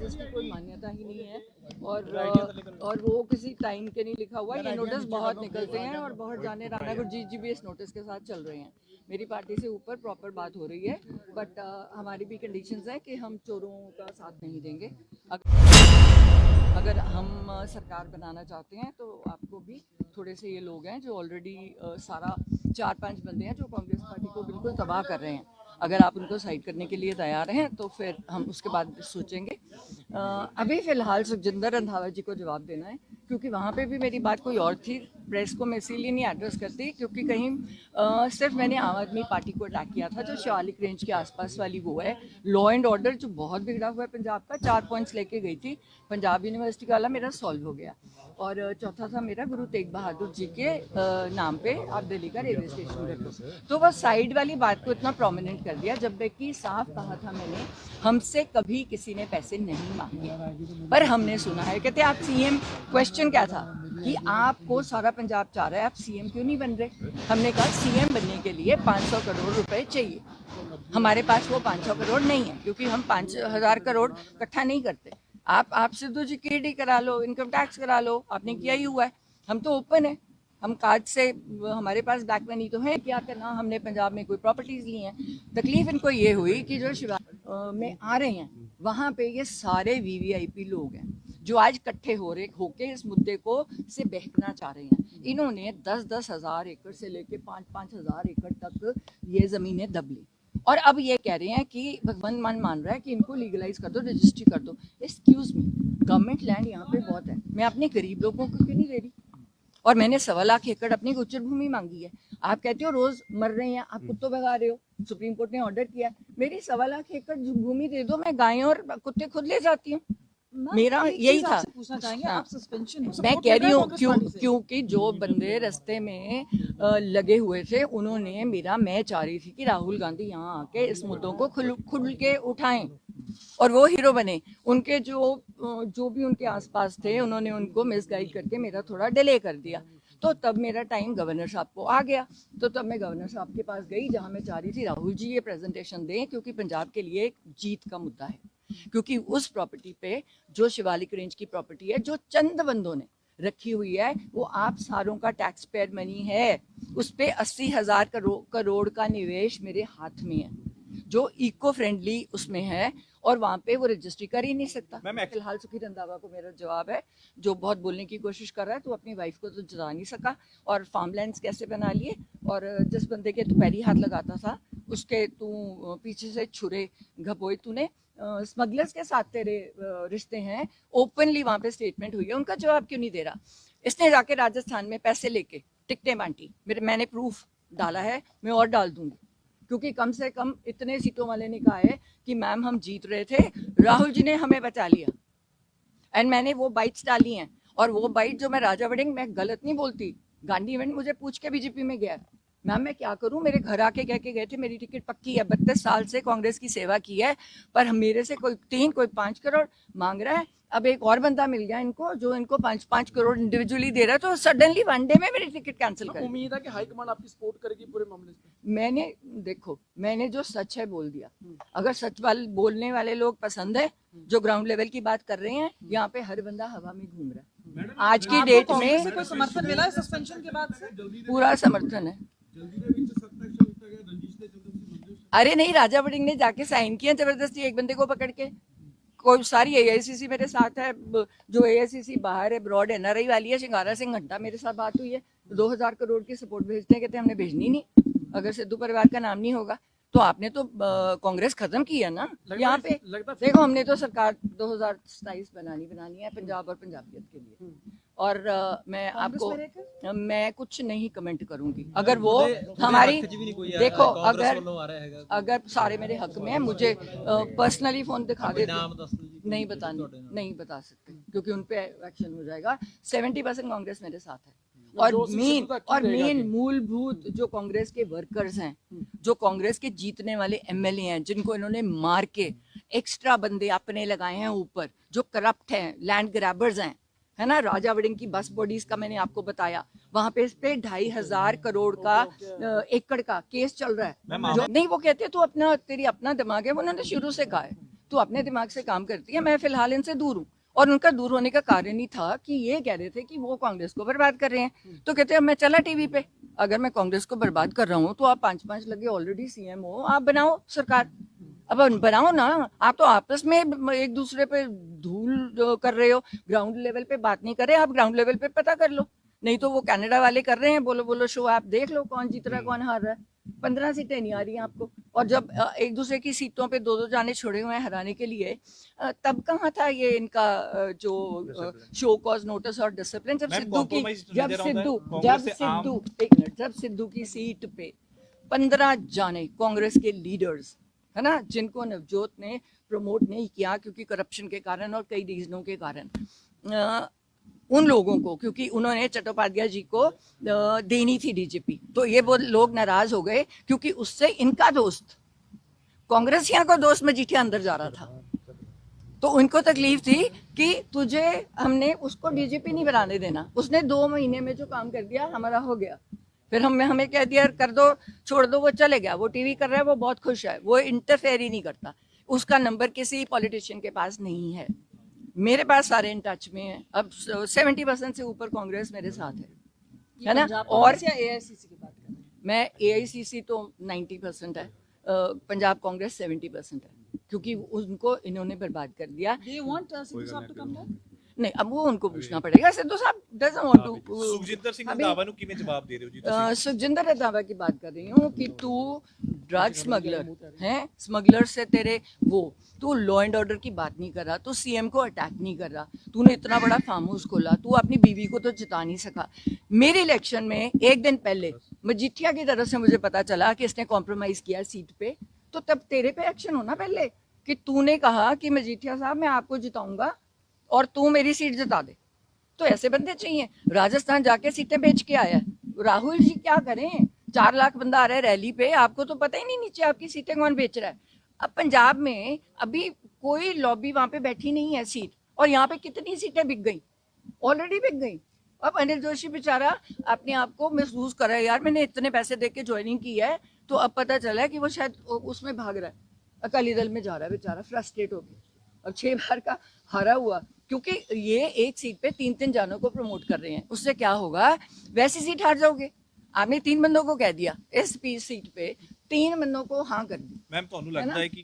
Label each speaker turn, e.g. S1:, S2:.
S1: जिसकी कोई मान्यता ही नहीं है और वो किसी टाइम के नहीं लिखा हुआ। ये नोटिस बहुत निकलते हैं और बहुत जाने राना गुरजीत जी भी इस नोटिस के साथ चल रहे हैं। मेरी पार्टी से ऊपर प्रॉपर बात हो रही है, बट हमारी भी कंडीशंस है कि हम चोरों का साथ नहीं देंगे। अगर हम सरकार बनाना चाहते हैं तो आपको भी थोड़े से ये लोग हैं जो ऑलरेडी सारा 4-5 बंदे हैं जो कांग्रेस पार्टी को बिल्कुल तबाह कर रहे हैं। अगर आप उनको साइड करने के लिए तैयार हैं तो फिर हम उसके बाद सोचेंगे। अभी फ़िलहाल सुखजिंदर रंधावा जी को जवाब देना है, क्योंकि वहाँ पे भी मेरी बात कोई और थी। प्रेस को मैं इसीलिए नहीं एड्रेस करती क्योंकि कहीं सिर्फ मैंने आम आदमी पार्टी को अटैक किया था, जो शिवालिक रेंज के आसपास वाली वो है। लॉ एंड ऑर्डर जो बहुत बिगड़ा हुआ है पंजाब का, 4 पॉइंट्स लेके गई थी। पंजाब यूनिवर्सिटी का वाला मेरा सॉल्व हो गया। और चौथा था मेरा गुरु तेग बहादुर जी के नाम पे आप दिल्ली का रेलवे स्टेशन कर दो। तो बस साइड वाली बात को इतना प्रोमिनेंट कर दिया, जबकि साफ कहा था मैंने, हमसे कभी किसी ने पैसे नहीं मांगे। पर हमने सुना है, कहते आप सीएम, क्वेश्चन क्या था कि आपको सारा पंजाब चाह रहा है, आप सीएम क्यों नहीं बन रहे? हमने कहा सीएम बनने के लिए 500 करोड़ रुपए चाहिए। हमारे पास वो 500 करोड़ नहीं है, क्योंकि हम 5000 करोड़ इकट्ठा नहीं करते। आप सिद्धू जी KD करा लो, इनकम टैक्स करा लो, आपने किया ही हुआ है। हम तो ओपन है, हम काज से, हमारे पास ब्लैक मनी तो है, क्या करना, हमने पंजाब में कोई प्रॉपर्टीज ली हैं। तकलीफ इनको ये हुई कि जो शिवा में आ रहे हैं वहाँ पे ये सारे VVIP लोग हैं जो आज इकट्ठे होके इस मुद्दे को से बहकना चाह रहे हैं। इन्होंने 10-10 हज़ार एकड़ से लेके 5-5 हज़ार एकड़ तक ये ज़मीनें दब ली, और अब ये कह रहे हैं कि भगवान मान रहा है कि इनको लीगलाइज कर दो, रजिस्ट्री कर दो। एक्सक्यूज मी, गवर्नमेंट लैंड यहाँ पे बहुत है, मैं अपने गरीब लोगों को क्यों नहीं दे रही? और मैंने 1.25 लाख एकड़ अपनी गोचर भूमि मांगी है। आप कहते हो रोज मर रहे हैं, आप कुत्तों भगा रहे हो, सुप्रीम कोर्ट ने ऑर्डर किया, मेरी 1.25 लाख एकड़ भूमि दे दो, मैं गायें और कुत्ते खुद ले जाती हूँ। मेरा यही था।
S2: पूछना चाहेंगे, आप सस्पेंशन
S1: मैं कह रही हूँ क्योंकि जो बंदे रास्ते में लगे हुए थे, उन्होंने मैं चाह रही थी कि राहुल गांधी यहाँ आके इस मुद्दों को खुल के उठाएं और वो हीरो बने। उनके जो भी उनके आसपास थे, उन्होंने उनको मिसगाइड करके मेरा थोड़ा डिले कर दिया। तो तब मेरा टाइम गवर्नर साहब को आ गया, तो तब मैं गवर्नर साहब के पास गई, जहाँ मैं चाह रही थी राहुल जी ये प्रेजेंटेशन दें, क्योंकि पंजाब के लिए एक जीत का मुद्दा है। क्योंकि उस प्रॉपर्टी पे, जो शिवालिक रेंज की प्रॉपर्टी है, जो चंद बंदों ने रखी हुई है, वो आप सारों का टैक्स पेयर मनी है। उस पे 80,000 करोड़ का निवेश मेरे हाथ में है, जो इको फ्रेंडली उसमें है, और वहाँ पे वो रजिस्ट्री कर ही नहीं सकता। फिलहाल सुखी रंधावा को मेरा जवाब है, जो बहुत बोलने की कोशिश कर रहा है, तो अपनी वाइफ को तो जता नहीं सका, और फार्मलैंड्स कैसे बना लिए, और जिस बंदे के तू पैरी हाथ लगाता था उसके तू पीछे से छुरे घपोए तूने। स्मगलर्स के साथ तेरे रिश्ते हैं, ओपनली वहाँ पे स्टेटमेंट हुई है, उनका जवाब क्यों नहीं दे रहा? इसने जाके राजस्थान में पैसे लेके टिकटें बांटी, मैंने प्रूफ डाला है, मैं और डाल दूंगी, क्योंकि कम से कम इतने सीटों वाले ने कहा है कि मैम हम जीत रहे थे, राहुल जी ने हमें बचा लिया, एंड मैंने वो बाइट्स डाली हैं। और वो बाइट जो मैं राजा वड़िंग, मैं गलत नहीं बोलती, गांधी इवेंट मुझे पूछ के बीजेपी में गया, मैम मैं क्या करूं, मेरे घर आके कह के गए थे मेरी टिकट पक्की है, 32 साल से कांग्रेस की सेवा की है, पर मेरे से कोई 3 कोई 5 करोड़ मांग रहा है। अब एक और बंदा मिल गया इनको, जो इनको 5-5 करोड़ इंडिविजुअली दे रहा है, तो सडनली वन डे में मेरी टिकट कैंसिल कर।
S2: उम्मीद है कि हाईकमान आपकी सपोर्ट करेगी पूरे मामले में।
S1: मैंने जो सच है बोल दिया। अगर सच बोलने वाले लोग पसंद है, जो ग्राउंड लेवल की बात कर रहे हैं, यहाँ पे हर बंदा हवा में घूम रहा है। आज की डेट में
S2: कोई समर्थन मिला है सस्पेंशन के बाद से?
S1: पूरा समर्थन है। अरे नहीं, राजा वड़िंग ने जाके साइन किया जबरदस्ती एक बंदे को पकड़ के। कोई सारी AICC मेरे साथ है, जो AICC बाहर है, ब्रॉड NRI वाली है, शिंगारा सिंह घंटा मेरे साथ बात हुई है, 2000 करोड़ की सपोर्ट भेजते हैं, कहते हैं हमने भेजनी नहीं, अगर सिद्धू परिवार का नाम नहीं होगा। तो आपने तो कांग्रेस खत्म की है ना यहाँ पे। देखो, हमने तो सरकार 2027 बनानी है पंजाब और पंजाबियत के लिए, और मैं कुछ नहीं कमेंट करूंगी। अगर वो हमारी, देखो, अगर सारे मेरे हक में है, मुझे पर्सनली फोन दिखा दे, नहीं बता सकते, क्योंकि उन पे एक्शन हो जाएगा। 70% कांग्रेस मेरे साथ है, और मेन मूलभूत जो कांग्रेस के वर्कर्स हैं, जो कांग्रेस के जीतने वाले MLA हैं, जिनको इन्होंने मार के एक्स्ट्रा बंदे अपने लगाए हैं ऊपर, जो करप्ट हैं, लैंड ग्रैबर्स हैं, है ना। राजा वड़िंग की बस बॉडीज का मैंने आपको बताया, वहां पे इस पे 2500 करोड़ का एकड़ का केस चल रहा है। जो नहीं, वो कहते हैं तो तेरी अपना दिमाग है, उन्होंने शुरू से कहा है तू अपने दिमाग से काम करती है, मैं फिलहाल इनसे दूर हूँ। और उनका दूर होने का कारण ही था कि ये कह रहे थे कि वो कांग्रेस को बर्बाद कर रहे हैं, तो कहते हैं मैं चला टीवी पे, अगर मैं कांग्रेस को बर्बाद कर रहा हूँ तो आप 5-5 लगे ऑलरेडी सीएम हो, आप बनाओ सरकार, अब बनाओ ना। आप तो आपस में एक दूसरे पे धूल कर रहे हो, ग्राउंड लेवल पे बात नहीं कर रहे, आप ग्राउंड लेवल पे पता कर लो। नहीं तो वो कनाडा वाले कर रहे हैं, बोलो बोलो शो, आप देख लो कौन जीत रहा है कौन हार रहा है। 15 सीटें नहीं आ रही हैं आपको, और जब एक दूसरे की सीटों पे 2-2 जाने छोड़े हुए हैं हराने के लिए, तब कहाँ था ये इनका जो शो कॉज नोटिस और डिसिप्लिन। जब सिद्धू की जब सिद्धू की सीट पे 15 जाने कांग्रेस के लीडर्स है ना, जिनको नवजोत ने प्रमोट नहीं किया क्योंकि करप्शन के कारण और कई रीजनों के कारण, उन लोगों को, क्योंकि उन्होंने चट्टोपाध्याय जी को देनी थी डीजीपी, तो ये वो लोग नाराज हो गए क्योंकि उससे इनका दोस्त कांग्रेसियों का दोस्त मजीठिया अंदर जा रहा था, तो उनको तकलीफ थी कि तुझे हमने उसको डीजीपी नहीं बनाने देना। उसने 2 महीने में जो काम कर दिया हमारा हो गया, फिर हमें कह दिया कर दो, छोड़ दो, वो चले गया, वो टीवी कर रहा है, वो बहुत खुश है, वो इंटरफेयर ही नहीं करता, उसका नंबर किसी पॉलिटिशियन के पास नहीं है। मेरे पास सारे इन टच में है, अब 70% से ऊपर कांग्रेस मेरे साथ है ना। और
S2: AICC की बात कर रहे हैं?
S1: मैं AICC तो 90% है, पंजाब कांग्रेस 70% है, क्योंकि उनको इन्होंने बर्बाद कर दिया।
S2: Do you want Sidhu साहब to come back?
S1: नहीं, अब वो उनको पूछना पड़ेगा। Sidhu sahab doesn't want to.
S3: Sukhjinder Singh Randhawa ਨੂੰ ਕਿਵੇਂ ਜਵਾਬ ਦੇ ਰਹੇ ਹੋ ਜੀ
S1: ਤੁਸੀਂ? सुखजिंदर रंधावा की बात कर रही हूँ कि तू ड्रग स्मगलर है, स्मगलर से तेरे वो, तू लॉ एंड ऑर्डर की बात नहीं कर रहा, तू सीएम को अटैक नहीं कर रहा, तूने इतना बड़ा फार्म हाउस खोला, तू अपनी बीवी को तो जिता नहीं सका। मेरे इलेक्शन में एक दिन पहले मजीठिया की तरफ से मुझे पता चला कि इसने कॉम्प्रोमाइज किया सीट पे, तो तब तेरे पे एक्शन होना पहले कि तूने कहा कि मजीठिया साहब मैं आपको जिताऊंगा और तू मेरी सीट जिता दे। तो ऐसे बंदे चाहिए। राजस्थान जाके सीटें बेच के आया राहुल जी, क्या करें? 4 लाख बंदा आ रहा है रैली पे, आपको तो पता ही नहीं नीचे आपकी सीटें कौन बेच रहा है। अब पंजाब में अभी कोई लॉबी वहां पे बैठी नहीं है सीट, और यहाँ पे कितनी सीटें बिक गई, ऑलरेडी बिक गई। अब अनिल जोशी बेचारा अपने आप को महसूस कर रहा है, यार मैंने इतने पैसे दे के ज्वाइनिंग की है, तो अब पता चला है कि वो शायद उसमें भाग रहा है, अकाली दल में जा रहा है बेचारा, फ्रस्ट्रेट हो गया। अब 6 बार का हारा हुआ, क्योंकि ये एक सीट पे 3-3 जानों को प्रमोट कर रहे हैं, उससे क्या होगा? वैसी सीट हार जाओगे। आपने 3 बंदों को कह दिया, इस सीट पे 3 बंदों को हाँ कर दी।
S3: मैम ਤੁਹਾਨੂੰ ਲੱਗਦਾ ਹੈ ਕਿ